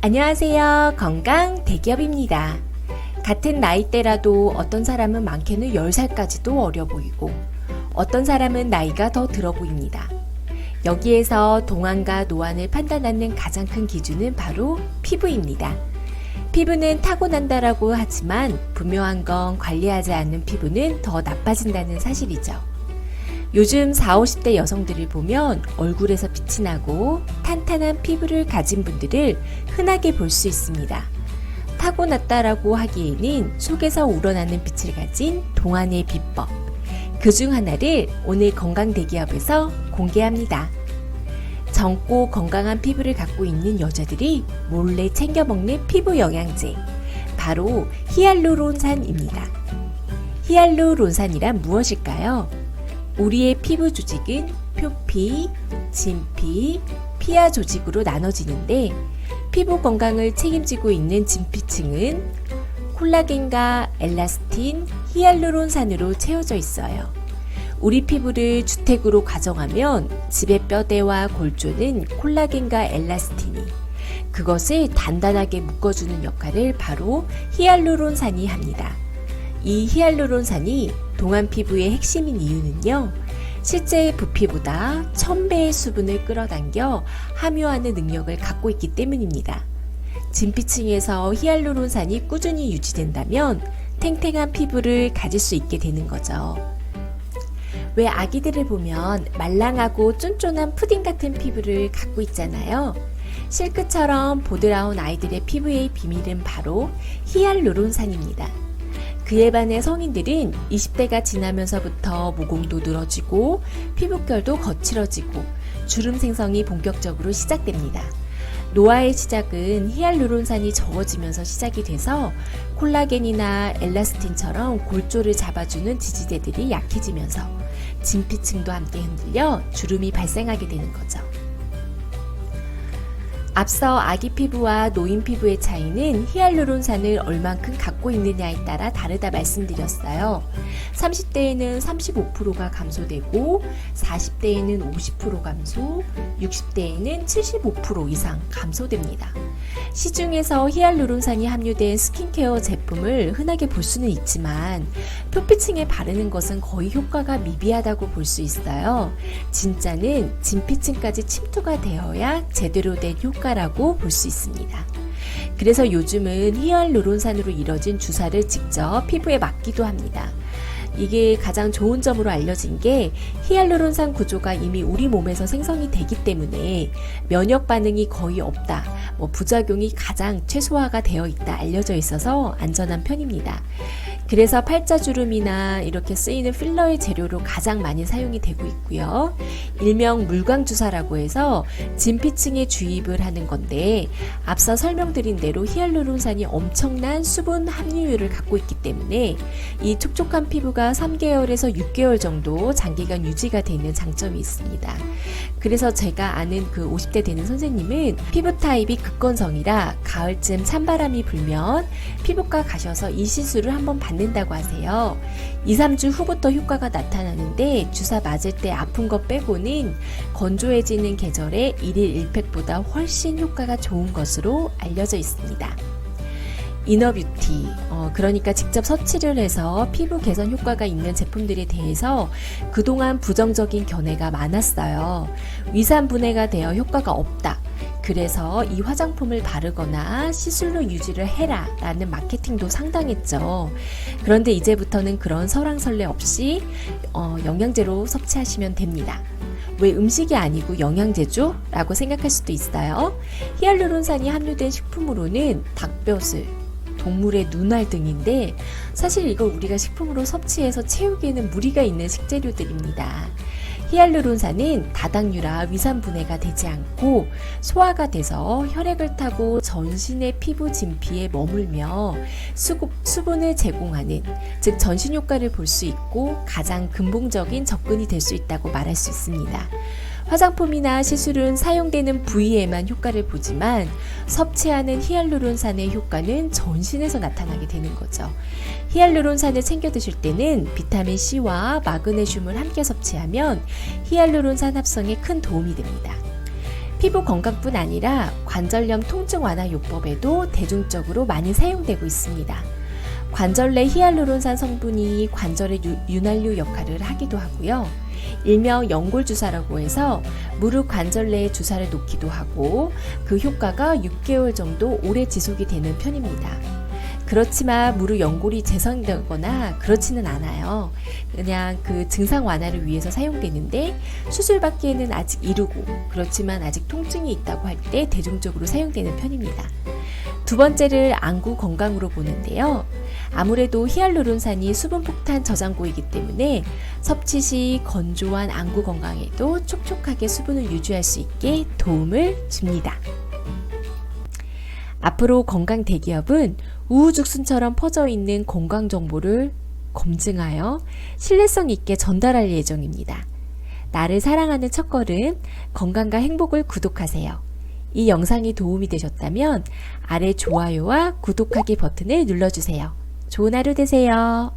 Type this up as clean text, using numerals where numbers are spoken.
안녕하세요. 건강 대기업입니다. 같은 나이대라도 어떤 사람은 많게는 10살까지도 어려 보이고 어떤 사람은 나이가 더 들어 보입니다. 여기에서 동안과 노안을 판단하는 가장 큰 기준은 바로 피부입니다. 피부는 타고난다라고 하지만 분명한 건 관리하지 않는 피부는 더 나빠진다는 사실이죠. 요즘 40, 50대 여성들을 보면 얼굴에서 빛이 나고 탄탄한 피부를 가진 분들을 흔하게 볼 수 있습니다. 타고났다라고 하기에는 속에서 우러나는 빛을 가진 동안의 비법, 그 중 하나를 오늘 건강대기업에서 공개합니다. 젊고 건강한 피부를 갖고 있는 여자들이 몰래 챙겨 먹는 피부 영양제, 바로 히알루론산입니다. 히알루론산이란 무엇일까요? 우리의 피부 조직은 표피, 진피, 피하 조직으로 나눠지는데 피부 건강을 책임지고 있는 진피층은 콜라겐과 엘라스틴, 히알루론산으로 채워져 있어요. 우리 피부를 주택으로 가정하면 집의 뼈대와 골조는 콜라겐과 엘라스틴이 그것을 단단하게 묶어주는 역할을 바로 히알루론산이 합니다. 이 히알루론산이 동안 피부의 핵심인 이유는요, 실제 부피보다 1000배의 수분을 끌어당겨 함유하는 능력을 갖고 있기 때문입니다. 진피층에서 히알루론산이 꾸준히 유지된다면 탱탱한 피부를 가질 수 있게 되는 거죠. 왜 아기들을 보면 말랑하고 쫀쫀한 푸딩 같은 피부를 갖고 있잖아요. 실크처럼 보드라운 아이들의 피부의 비밀은 바로 히알루론산입니다. 그에 반해 성인들은 20대가 지나면서부터 모공도 늘어지고 피부결도 거칠어지고 주름 생성이 본격적으로 시작됩니다. 노화의 시작은 히알루론산이 적어지면서 시작이 돼서 콜라겐이나 엘라스틴처럼 골조를 잡아주는 지지대들이 약해지면서 진피층도 함께 흔들려 주름이 발생하게 되는 거죠. 앞서 아기 피부와 노인 피부의 차이는 히알루론산을 얼만큼 갖고 있느냐에 따라 다르다 말씀드렸어요. 30대에는 35%가 감소되고 40대에는 50% 감소, 60대에는 75% 이상 감소됩니다. 시중에서 히알루론산이 함유된 스킨케어 제품을 흔하게 볼 수는 있지만 표피층에 바르는 것은 거의 효과가 미비하다고 볼 수 있어요. 진짜는 진피층까지 침투가 되어야 제대로 된 효과라고 볼 수 있습니다. 그래서 요즘은 히알루론산으로 이뤄진 주사를 직접 피부에 맞기도 합니다. 이게 가장 좋은 점으로 알려진 게 히알루론산 구조가 이미 우리 몸에서 생성이 되기 때문에 면역 반응이 거의 없다, 부작용이 가장 최소화가 되어 있다 알려져 있어서 안전한 편입니다. 그래서 팔자주름이나 이렇게 쓰이는 필러의 재료로 가장 많이 사용이 되고 있고요. 일명 물광주사라고 해서 진피층에 주입을 하는 건데 앞서 설명드린 대로 히알루론산이 엄청난 수분 함유율을 갖고 있기 때문에 이 촉촉한 피부가 3개월에서 6개월 정도 장기간 유지가 되는 장점이 있습니다. 그래서 제가 아는 그 50대 되는 선생님은 피부 타입이 극건성이라 가을쯤 찬바람이 불면 피부과 가셔서 이 시술을 한번 받는다고 하세요. 2, 3주 후부터 효과가 나타나는데 주사 맞을 때 아픈 것 빼고는 건조해지는 계절에 1일 1팩보다 훨씬 효과가 좋은 것으로 알려져 있습니다. 이너뷰티, 그러니까 직접 서치를 해서 피부 개선 효과가 있는 제품들에 대해서 그동안 부정적인 견해가 많았어요. 위산 분해가 되어 효과가 없다. 그래서 이 화장품을 바르거나 시술로 유지를 해라 라는 마케팅도 상당했죠. 그런데 이제부터는 그런 설왕설래 없이 영양제로 섭취하시면 됩니다. 왜 음식이 아니고 영양제죠? 라고 생각할 수도 있어요. 히알루론산이 함유된 식품으로는 닭뼈슬, 동물의 눈알 등인데 사실 이거 우리가 식품으로 섭취해서 채우기에는 무리가 있는 식재료들입니다. 히알루론산은 다당류라 위산 분해가 되지 않고 소화가 돼서 혈액을 타고 전신의 피부 진피에 머물며 수분을 제공하는, 즉 전신 효과를 볼 수 있고 가장 근본적인 접근이 될 수 있다고 말할 수 있습니다. 화장품이나 시술은 사용되는 부위에만 효과를 보지만 섭취하는 히알루론산의 효과는 전신에서 나타나게 되는 거죠. 히알루론산을 챙겨 드실 때는 비타민C와 마그네슘을 함께 섭취하면 히알루론산 합성에 큰 도움이 됩니다. 피부 건강뿐 아니라 관절염 통증 완화 요법에도 대중적으로 많이 사용되고 있습니다. 관절 내 히알루론산 성분이 관절의 윤활유 역할을 하기도 하고요. 일명 연골주사라고 해서 무릎 관절 내에 주사를 놓기도 하고 그 효과가 6개월 정도 오래 지속이 되는 편입니다. 그렇지만 무릎 연골이 재생되거나 그렇지는 않아요. 그냥 그 증상 완화를 위해서 사용되는데 수술받기에는 아직 이르고 그렇지만 아직 통증이 있다고 할 때 대중적으로 사용되는 편입니다. 두 번째를 안구 건강으로 보는데요. 아무래도 히알루론산이 수분폭탄 저장고이기 때문에 섭취 시 건조한 안구 건강에도 촉촉하게 수분을 유지할 수 있게 도움을 줍니다. 앞으로 건강 대기업은 우후죽순처럼 퍼져 있는 건강 정보를 검증하여 신뢰성 있게 전달할 예정입니다. 나를 사랑하는 첫걸음, 건강과 행복을 구독하세요. 이 영상이 도움이 되셨다면 아래 좋아요와 구독하기 버튼을 눌러주세요. 좋은 하루 되세요.